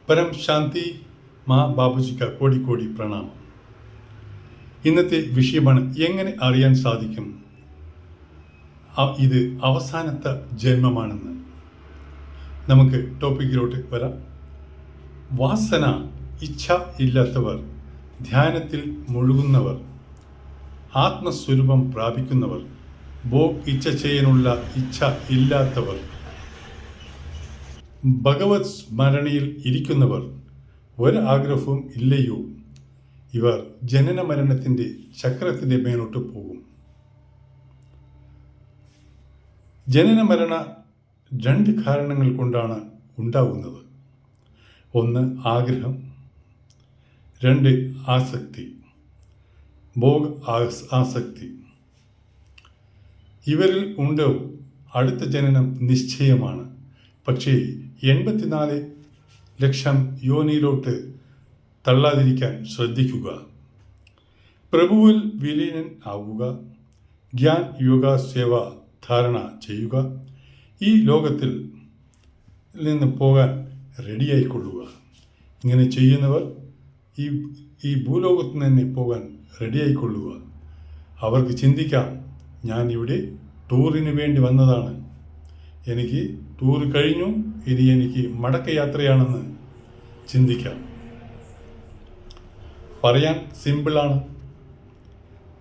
പരം ശാന്തി മാ ബാബുജിക്ക് കോടി കോടി പ്രണാമം. ഇന്നത്തെ വിഷയമാണ് എങ്ങനെ അറിയാൻ സാധിക്കും ഇത് അവസാനത്തെ ജന്മമാണെന്ന്. നമുക്ക് ടോപ്പിക്കിലോട്ട് വരാം. വാസന ഇച്ഛ ഇല്ലാത്തവർ, ധ്യാനത്തിൽ മുഴുകുന്നവർ, ആത്മസ്വരൂപം പ്രാപിക്കുന്നവർ, ഭോഗ് ഇച്ഛ ചെയ്യാനുള്ള ഇച്ഛ ഇല്ലാത്തവർ, ഭഗവത് സ്മരണയിൽ ഇരിക്കുന്നവർ, ഒരാഗ്രഹവും ഇല്ലയോ, ഇവർ ജനന മരണത്തിൻ്റെ ചക്രത്തിൻ്റെ മേലോട്ട് പോകും. ജനന മരണ രണ്ട് കാരണങ്ങൾ കൊണ്ടാണ് ഉണ്ടാകുന്നത്. ഒന്ന് ആഗ്രഹം, രണ്ട് ആസക്തി, ഭോഗ് ആസക്തി. ഇവരിൽ ഉണ്ട് അടുത്ത ജനനം നിശ്ചയമാണ്. പക്ഷേ 84 ലക്ഷം യോനിയിലോട്ട് തള്ളാതിരിക്കാൻ ശ്രദ്ധിക്കുക. പ്രഭുവിൽ വിലീനൻ ആവുക, ജ്ഞാൻ യോഗ സേവ ധാരണ ചെയ്യുക. ഈ ലോകത്തിൽ നിന്ന് പോകാൻ റെഡിയായിക്കൊള്ളുക. ഇങ്ങനെ ചെയ്യുന്നവർ ഈ ഭൂലോകത്ത് തന്നെ പോകാൻ റെഡിയായിക്കൊള്ളുക. അവർക്ക് ചിന്തിക്കാം, ഞാൻ ഇവിടെ ടൂറിന് വേണ്ടി വന്നതാണ്, എനിക്ക് ടൂർ കഴിഞ്ഞു, ഇനി എനിക്ക് മടക്കയാത്രയാണെന്ന് ചിന്തിക്കാം. പറയാൻ സിമ്പിളാണ്,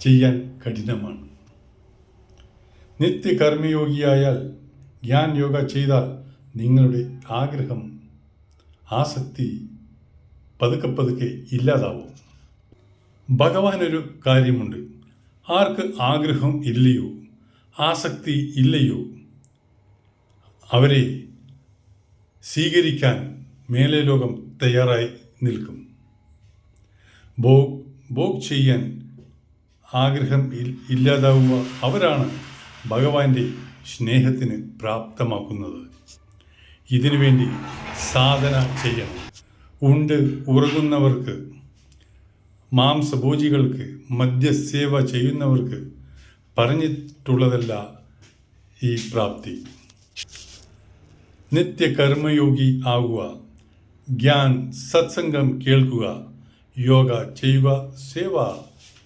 ചെയ്യാൻ കഠിനമാണ്. നിത്യകർമ്മയോഗിയായാൽ, ജ്ഞാൻ യോഗ ചെയ്താൽ നിങ്ങളുടെ ആഗ്രഹം, ആസക്തി പതുക്കെ പതുക്കെ ഇല്ലാതാവും. ഭഗവാനൊരു കാര്യമുണ്ട്. ആർക്ക് ആഗ്രഹം ഇല്ലയോ, ആസക്തി ഇല്ലയോ, അവരെ സ്വീകരിക്കാൻ മേലെ ലോകം തയ്യാറായി നിൽക്കും. ഭോഗ് ചെയ്യാൻ ആഗ്രഹം ഇല്ലാതാവുക, അവരാണ് ഭഗവാന്റെ സ്നേഹത്തിന് പ്രാപ്തമാക്കുന്നത്. ഇതിനു വേണ്ടി സാധന ചെയ്യണം. ഉണ്ട് ഉറങ്ങുന്നവർക്ക്, മാംസഭോജികൾക്ക്, മദ്യസേവ ചെയ്യുന്നവർക്ക് പറഞ്ഞിട്ടുള്ളതല്ല ഈ പ്രാപ്തി. നിത്യകർമ്മയോഗി ആകുക, ജ്ഞാൻ സത്സംഗം കേൾക്കുക, യോഗ ചെയ്യുക, സേവ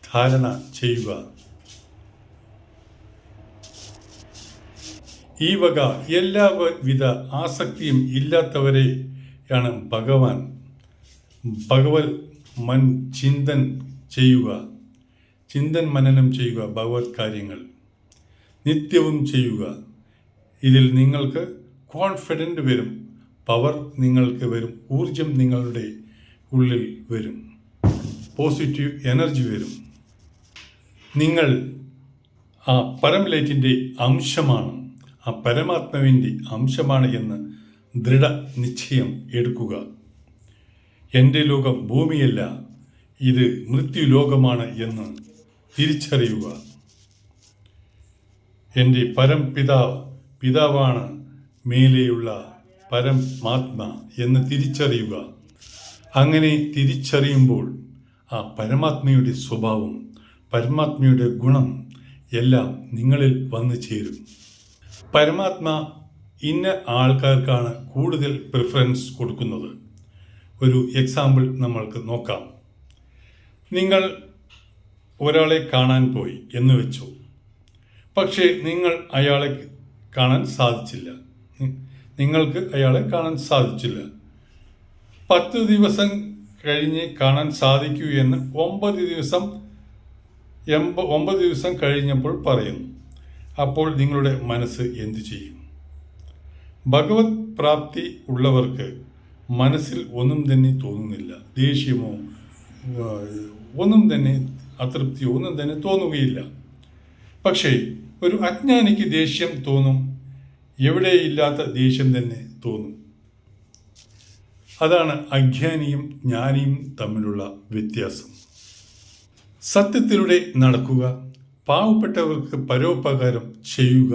ധാരണ ചെയ്യുക. ഈ വക എല്ലാവിധ ആസക്തിയും ഇല്ലാത്തവരെയാണ് ഭഗവത് ചിന്തൻ ചെയ്യുക, ചിന്തൻ മനനം ചെയ്യുക, ഭഗവത് കാര്യങ്ങൾ നിത്യവും ചെയ്യുക. ഇതിൽ നിങ്ങൾക്ക് കോൺഫിഡൻ്റ് വരും, പവർ നിങ്ങൾക്ക് വരും, ഊർജം നിങ്ങളുടെ ഉള്ളിൽ വരും, പോസിറ്റീവ് എനർജി വരും. നിങ്ങൾ ആ പരംലൈറ്റിൻ്റെ അംശമാണ്, ആ പരമാത്മാവിൻ്റെ അംശമാണ് എന്ന് ദൃഢനിശ്ചയം എടുക്കുക. എൻ്റെ ലോകം ഭൂമിയല്ല, ഇത് മൃത്യുലോകമാണ് എന്ന് തിരിച്ചറിയുക. എൻ്റെ പിതാവാണ് മേലെയുള്ള പരമാത്മ എന്ന് തിരിച്ചറിയുക. അങ്ങനെ തിരിച്ചറിയുമ്പോൾ ആ പരമാത്മയുടെ സ്വഭാവം, പരമാത്മയുടെ ഗുണം എല്ലാം നിങ്ങളിൽ വന്നു ചേരും. പരമാത്മ ഇന്ന ആൾക്കാർക്കാണ് കൂടുതൽ പ്രിഫറൻസ് കൊടുക്കുന്നത്. ഒരു എക്സാമ്പിൾ നമ്മൾക്ക് നോക്കാം. നിങ്ങൾ ഒരാളെ കാണാൻ പോയി എന്ന് വെച്ചു. പക്ഷേ നിങ്ങൾക്ക് അയാളെ കാണാൻ സാധിച്ചില്ല. 10 ദിവസം കഴിഞ്ഞ് കാണാൻ സാധിക്കൂ എന്ന് 9 ദിവസം കഴിഞ്ഞപ്പോൾ പറയുന്നു. അപ്പോൾ നിങ്ങളുടെ മനസ്സ് എന്തു ചെയ്യും? ഭഗവത് പ്രാപ്തി ഉള്ളവർക്ക് മനസ്സിൽ ഒന്നും തന്നെ തോന്നുന്നില്ല. ദേഷ്യമോ ഒന്നും തന്നെ, അതൃപ്തിയോ ഒന്നും തന്നെ തോന്നുകയില്ല. പക്ഷേ ഒരു അജ്ഞാനിക്ക് ദേഷ്യം തോന്നും, എവിടെയില്ലാത്ത ദേഷ്യം തന്നെ തോന്നും. അതാണ് അജ്ഞാനിയും ജ്ഞാനിയും തമ്മിലുള്ള വ്യത്യാസം. സത്യത്തിലൂടെ നടക്കുക, പാവപ്പെട്ടവർക്ക് പരോപകാരം ചെയ്യുക,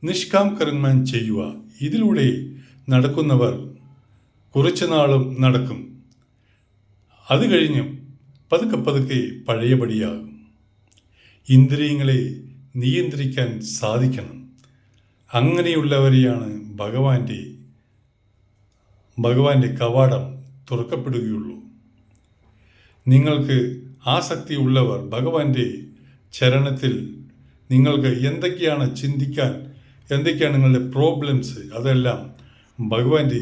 നിഷ്കാം കർമ്മം ചെയ്യുക. ഇതിലൂടെ നടക്കുന്നവർ കുറച്ചുനാളും നടക്കും. അത് കഴിഞ്ഞ് പതുക്കെ പതുക്കെ പഴയപടിയാകും. ഇന്ദ്രിയങ്ങളെ നിയന്ത്രിക്കാൻ സാധിക്കണം. അങ്ങനെയുള്ളവരെയാണ് ഭഗവാന്റെ ഭഗവാന്റെ കവാടം തുറക്കപ്പെടുകയുള്ളൂ. നിങ്ങൾക്ക് ആസക്തിയുള്ളവർ ഭഗവാന്റെ ചരണത്തിൽ നിങ്ങൾക്ക് എന്തൊക്കെയാണ് ചിന്തിക്കാൻ, എന്തൊക്കെയാണ് നിങ്ങളുടെ പ്രോബ്ലംസ്, അതെല്ലാം ഭഗവാന്റെ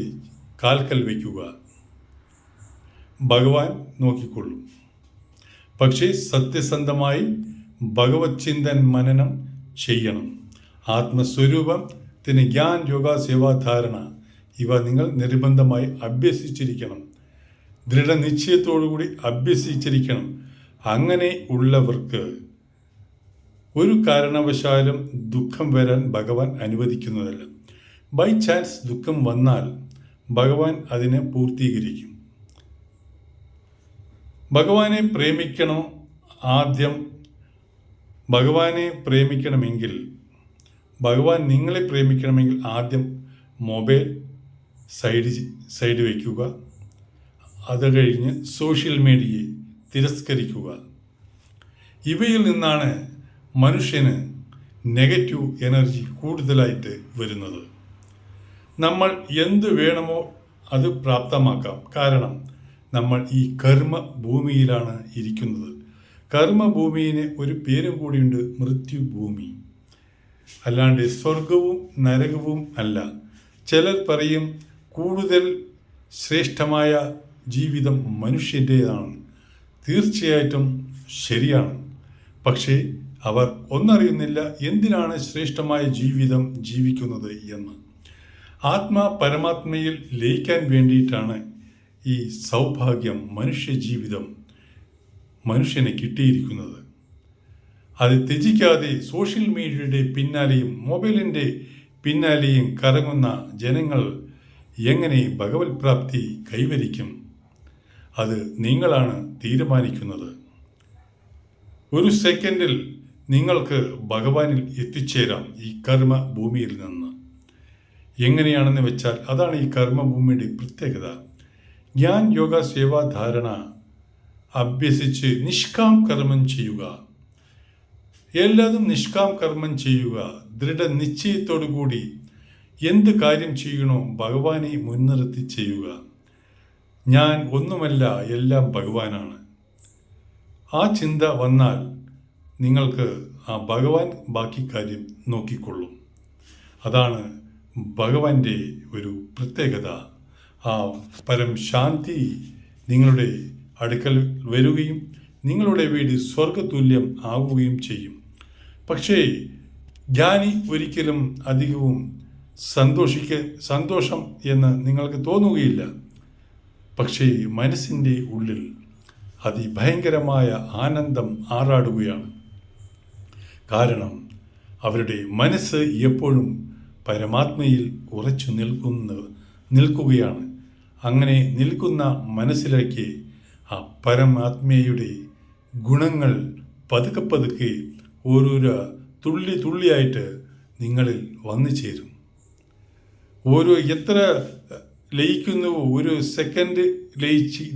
കാൽക്കൽ വയ്ക്കുക. ഭഗവാൻ നോക്കിക്കൊള്ളും. പക്ഷേ സത്യസന്ധമായി ഭഗവത് ചിന്തൻ മനനം ചെയ്യണം. ആത്മസ്വരൂപത്തിന് ജ്ഞാൻ, യോഗ, സേവാധാരണ ഇവ നിങ്ങൾ നിർബന്ധമായി അഭ്യസിച്ചിരിക്കണം. ദൃഢനിശ്ചയത്തോടുകൂടി അഭ്യസിച്ചിരിക്കണം. അങ്ങനെ ഉള്ളവർക്ക് ഒരു കാരണവശാലും ദുഃഖം വരാൻ ഭഗവാൻ അനുവദിക്കുന്നതല്ല. ബൈ ചാൻസ് ദുഃഖം വന്നാൽ ഭഗവാൻ അതിനെ പൂർത്തീകരിക്കും. ഭഗവാനെ പ്രേമിക്കണോ? ആദ്യം ഭഗവാനെ പ്രേമിക്കണമെങ്കിൽ, ഭഗവാൻ നിങ്ങളെ പ്രേമിക്കണമെങ്കിൽ ആദ്യം മൊബൈൽ സൈഡ് വയ്ക്കുക. അത് കഴിഞ്ഞ് സോഷ്യൽ മീഡിയയെ തിരസ്കരിക്കുക. ഇവയിൽ നിന്നാണ് മനുഷ്യന് നെഗറ്റീവ് എനർജി കൂടുതലായിട്ട് വരുന്നത്. നമ്മൾ എന്ത് വേണമോ അത് പ്രാപ്തമാക്കാം. കാരണം നമ്മൾ ഈ കർമ്മ ഭൂമിയിലാണ് ഇരിക്കുന്നത്. കർമ്മഭൂമിന് ഒരു പേരും കൂടിയുണ്ട്, മൃത്യുഭൂമി. അല്ലാണ്ട് സ്വർഗവും നരകവും അല്ല. ചിലർ പറയും കൂടുതൽ ശ്രേഷ്ഠമായ ജീവിതം മനുഷ്യൻ്റേതാണ്. തീർച്ചയായിട്ടും ശരിയാണ്. പക്ഷേ അവർ ഒന്നറിയുന്നില്ല എന്തിനാണ് ശ്രേഷ്ഠമായ ജീവിതം ജീവിക്കുന്നത് എന്ന്. പരമാത്മയിൽ ലയിക്കാൻ വേണ്ടിയിട്ടാണ് ഈ സൗഭാഗ്യം, മനുഷ്യ ജീവിതം മനുഷ്യന് കിട്ടിയിരിക്കുന്നത്. അത് ത്യജിക്കാതെ സോഷ്യൽ മീഡിയയുടെ പിന്നാലെയും മൊബൈലിൻ്റെ പിന്നാലെയും കറങ്ങുന്ന ജനങ്ങൾ എങ്ങനെ ഭഗവത് പ്രാപ്തി കൈവരിക്കും? അത് നിങ്ങളാണ് തീരുമാനിക്കുന്നത്. ഒരു സെക്കൻഡിൽ നിങ്ങൾക്ക് ഭഗവാനിൽ എത്തിച്ചേരാം ഈ കർമ്മ ഭൂമിയിൽ നിന്ന്. എങ്ങനെയാണെന്ന് വെച്ചാൽ അതാണ് ഈ കർമ്മഭൂമിയുടെ പ്രത്യേകത. ജ്ഞാൻ, യോഗ, സേവാധാരണ അഭ്യസിച്ച് നിഷ്കാം കർമ്മം ചെയ്യുക. എല്ലാതും നിഷ്കാം കർമ്മം ചെയ്യുക. ദൃഢനിശ്ചയത്തോടു കൂടി എന്ത് കാര്യം ചെയ്യണോ ഭഗവാനെ മുൻനിർത്തി ചെയ്യുക. ഞാൻ ഒന്നുമല്ല, എല്ലാം ഭഗവാനാണ്. ആ ചിന്ത വന്നാൽ നിങ്ങൾക്ക് ആ ഭഗവാൻ ബാക്കി കാര്യം നോക്കിക്കൊള്ളും. അതാണ് ഭഗവാന്റെ ഒരു പ്രത്യേകത. ആ പരം ശാന്തി നിങ്ങളുടെ അടുക്കൽ വരികയും നിങ്ങളുടെ വീട് സ്വർഗതുല്യം ആവുകയും ചെയ്യും. പക്ഷേ ജ്ഞാനി ഒരിക്കലും അധികവും സന്തോഷം എന്ന് നിങ്ങൾക്ക് തോന്നുകയില്ല. പക്ഷേ മനസ്സിൻ്റെ ഉള്ളിൽ അതിഭയങ്കരമായ ആനന്ദം ആറാടുകയാണ്. കാരണം അവരുടെ മനസ്സ് എപ്പോഴും പരമാത്മയിൽ ഉറച്ചു നിൽക്കുകയാണ്. അങ്ങനെ നിൽക്കുന്ന മനസ്സിലേക്ക് ആ പരമാത്മയുടെ ഗുണങ്ങൾ പതുക്കെ പതുക്കെ ഓരോരോ തുള്ളിയായിട്ട് നിങ്ങളിൽ വന്നു ചേരും. എത്ര ലയിക്കുന്നുവോ, ഒരു സെക്കൻഡ്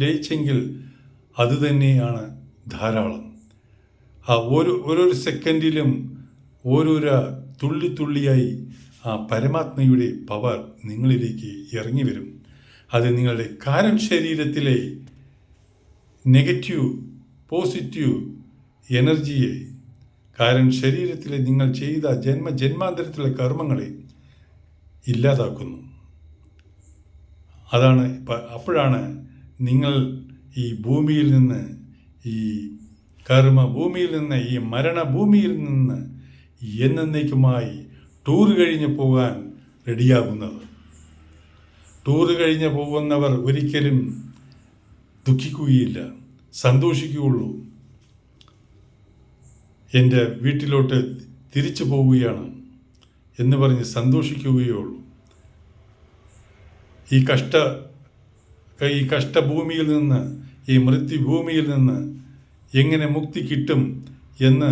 ലയിച്ചെങ്കിൽ അത് തന്നെയാണ് ധാരാളം. ആ ഓരോ സെക്കൻഡിലും ഓരോരോ തുള്ളിയായി ആ പരമാത്മയുടെ പവർ നിങ്ങളിലേക്ക് ഇറങ്ങി വരും. അത് നിങ്ങളുടെ കാരൺ ശരീരത്തിലെ നെഗറ്റീവ് പോസിറ്റീവ് എനർജിയെ, കാരൺ ശരീരത്തിലെ നിങ്ങൾ ചെയ്ത ജന്മാന്തരത്തിലെ കർമ്മങ്ങളെ ഇല്ലാതാക്കുന്നു. അപ്പോഴാണ് നിങ്ങൾ ഈ ഭൂമിയിൽ നിന്ന്, ഈ കർമ്മഭൂമിയിൽ നിന്ന്, ഈ മരണഭൂമിയിൽ നിന്ന് എന്നേക്കുമായി ടൂർ കഴിഞ്ഞ് പോകാൻ റെഡിയാകുന്നത്. ടൂർ കഴിഞ്ഞ് പോകുന്നവർ ഒരിക്കലും ദുഃഖിക്കുകയില്ല, സന്തോഷിക്കുകയുള്ളൂ. എൻ്റെ വീട്ടിലോട്ട് തിരിച്ചു പോവുകയാണ് എന്ന് പറഞ്ഞ് സന്തോഷിക്കുകയുള്ളൂ. ഈ കഷ്ടഭൂമിയിൽ നിന്ന്, ഈ മൃത്യുഭൂമിയിൽ നിന്ന് എങ്ങനെ മുക്തി കിട്ടും എന്ന്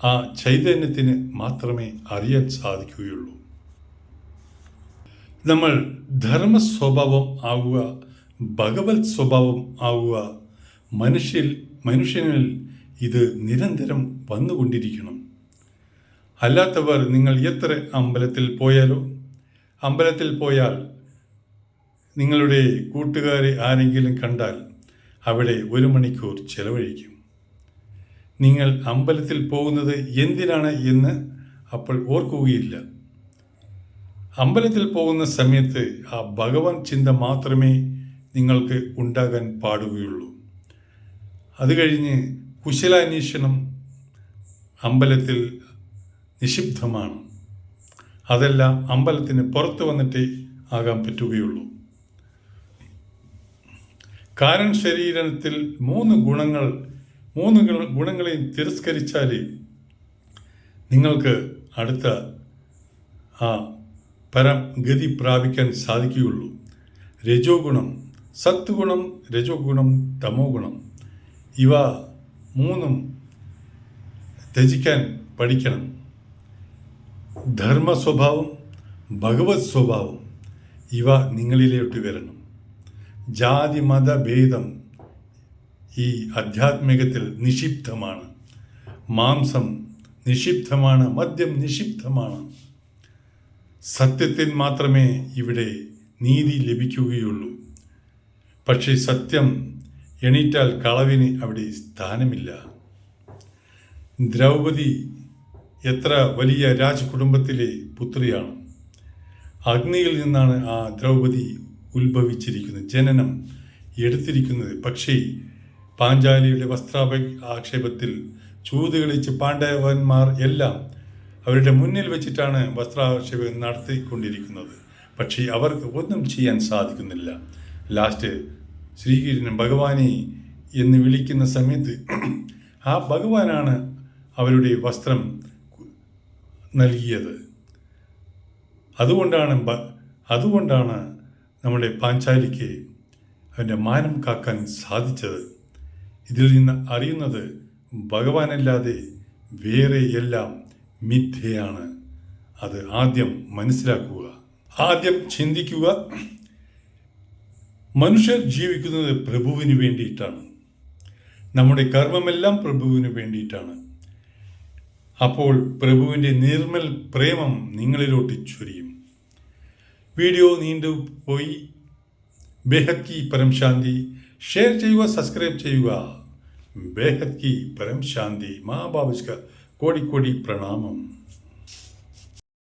ആ ചൈതന്യത്തിന് മാത്രമേ അറിയാൻ സാധിക്കുകയുള്ളൂ. നമ്മൾ ധർമ്മ സ്വഭാവം ആവുക, ഭഗവത് സ്വഭാവം ആവുക. മനുഷ്യനിൽ ഇത് നിരന്തരം വന്നുകൊണ്ടിരിക്കണം. അല്ലാത്തവർ, നിങ്ങൾ എത്ര അമ്പലത്തിൽ പോയാൽ നിങ്ങളുടെ കൂട്ടുകാരെ ആരെങ്കിലും കണ്ടാൽ അവിടെ 1 മണിക്കൂർ ചെലവഴിക്കും. നിങ്ങൾ അമ്പലത്തിൽ പോകുന്നത് എന്തിനാണ് എന്ന് അപ്പോൾ ഓർക്കുകയില്ല. അമ്പലത്തിൽ പോകുന്ന സമയത്ത് ആ ഭഗവാൻ ചിന്ത മാത്രമേ നിങ്ങൾക്ക് ഉണ്ടാകാൻ പാടുകയുള്ളൂ. അത് കഴിഞ്ഞ് കുശലാന്വേഷണം അമ്പലത്തിൽ നിഷിദ്ധമാണ്. അതെല്ലാം അമ്പലത്തിന് പുറത്ത് വന്നിട്ടേ ആകാൻ പറ്റുകയുള്ളൂ. കാരൺ ശരീരത്തിൽ 3 ഗുണങ്ങളെയും തിരസ്കരിച്ചാൽ നിങ്ങൾക്ക് അടുത്ത ആ പരംഗതി പ്രാപിക്കാൻ സാധിക്കുകയുള്ളൂ. രജോ ഗുണം, സത്ത് ഗുണം, രജോ ഗുണം, തമോ ഗുണം, ഇവ 3 ത്യജിക്കാൻ പഠിക്കണം. ധർമ്മ സ്വഭാവം, ഭഗവത് സ്വഭാവം, ഇവ നിങ്ങളിലോട്ട് വരണം. ജാതി മത ഭേദം ഈ ആധ്യാത്മികത്തിൽ നിഷിദ്ധമാണ്. മാംസം നിഷിദ്ധമാണ്, മദ്യം നിഷിദ്ധമാണ്. സത്യത്തിൽ മാത്രമേ ഇവിടെ നീതി ലഭിക്കുകയുള്ളൂ. പക്ഷേ സത്യം എണീറ്റാൽ കളവിന് അവിടെ സ്ഥാനമില്ല. ദ്രൗപദി എത്ര വലിയ രാജകുടുംബത്തിലെ പുത്രിയാണ്. അഗ്നിയിൽ നിന്നാണ് ആ ദ്രൗപദി ഉത്ഭവിച്ചിരിക്കുന്നത്, ജനനം എടുത്തിരിക്കുന്നത്. പക്ഷേ പാഞ്ചാലിയുടെ വസ്ത്രാക്ഷേപത്തിൽ ചൂത് കളിച്ച് പാണ്ഡവന്മാർ എല്ലാം അവരുടെ മുന്നിൽ വെച്ചിട്ടാണ് വസ്ത്രാക്ഷേപം നടത്തിക്കൊണ്ടിരിക്കുന്നത്. പക്ഷേ അവർക്ക് ഒന്നും ചെയ്യാൻ സാധിക്കുന്നില്ല. ലാസ്റ്റ് ശ്രീകൃഷ്ണൻ ഭഗവാനെ എന്ന് വിളിക്കുന്ന സമയത്ത് ആ ഭഗവാനാണ് അവരുടെ വസ്ത്രം നൽകിയത്. അതുകൊണ്ടാണ് നമ്മുടെ പാഞ്ചാലിക്ക് അവൻ്റെ മാനം കാക്കാൻ സാധിച്ചത്. ഇതിൽ നിന്ന് അറിയുന്നത് ഭഗവാനല്ലാതെ വേറെ എല്ലാം മിഥ്യയാണ്. അത് ആദ്യം മനസ്സിലാക്കുക, ആദ്യം ചിന്തിക്കുക. മനുഷ്യർ ജീവിക്കുന്നത് പ്രഭുവിന് വേണ്ടിയിട്ടാണ്. നമ്മുടെ കർമ്മമെല്ലാം പ്രഭുവിന് വേണ്ടിയിട്ടാണ്. അപ്പോൾ പ്രഭുവിൻ്റെ നിർമ്മൽ പ്രേമം നിങ്ങളിലോട്ട് ചൊരിയും. വീഡിയോ നീണ്ടുപോയി. ബേഹദ് കി പരം ശാന്തി. ഷെയർ ചെയ്യുക, സബ്സ്ക്രൈബ് ചെയ്യുക. ബേഹദ് കി പരം ശാന്തി. മാ ബാബുജിക്ക് കോടി കോടി പ്രണാമം.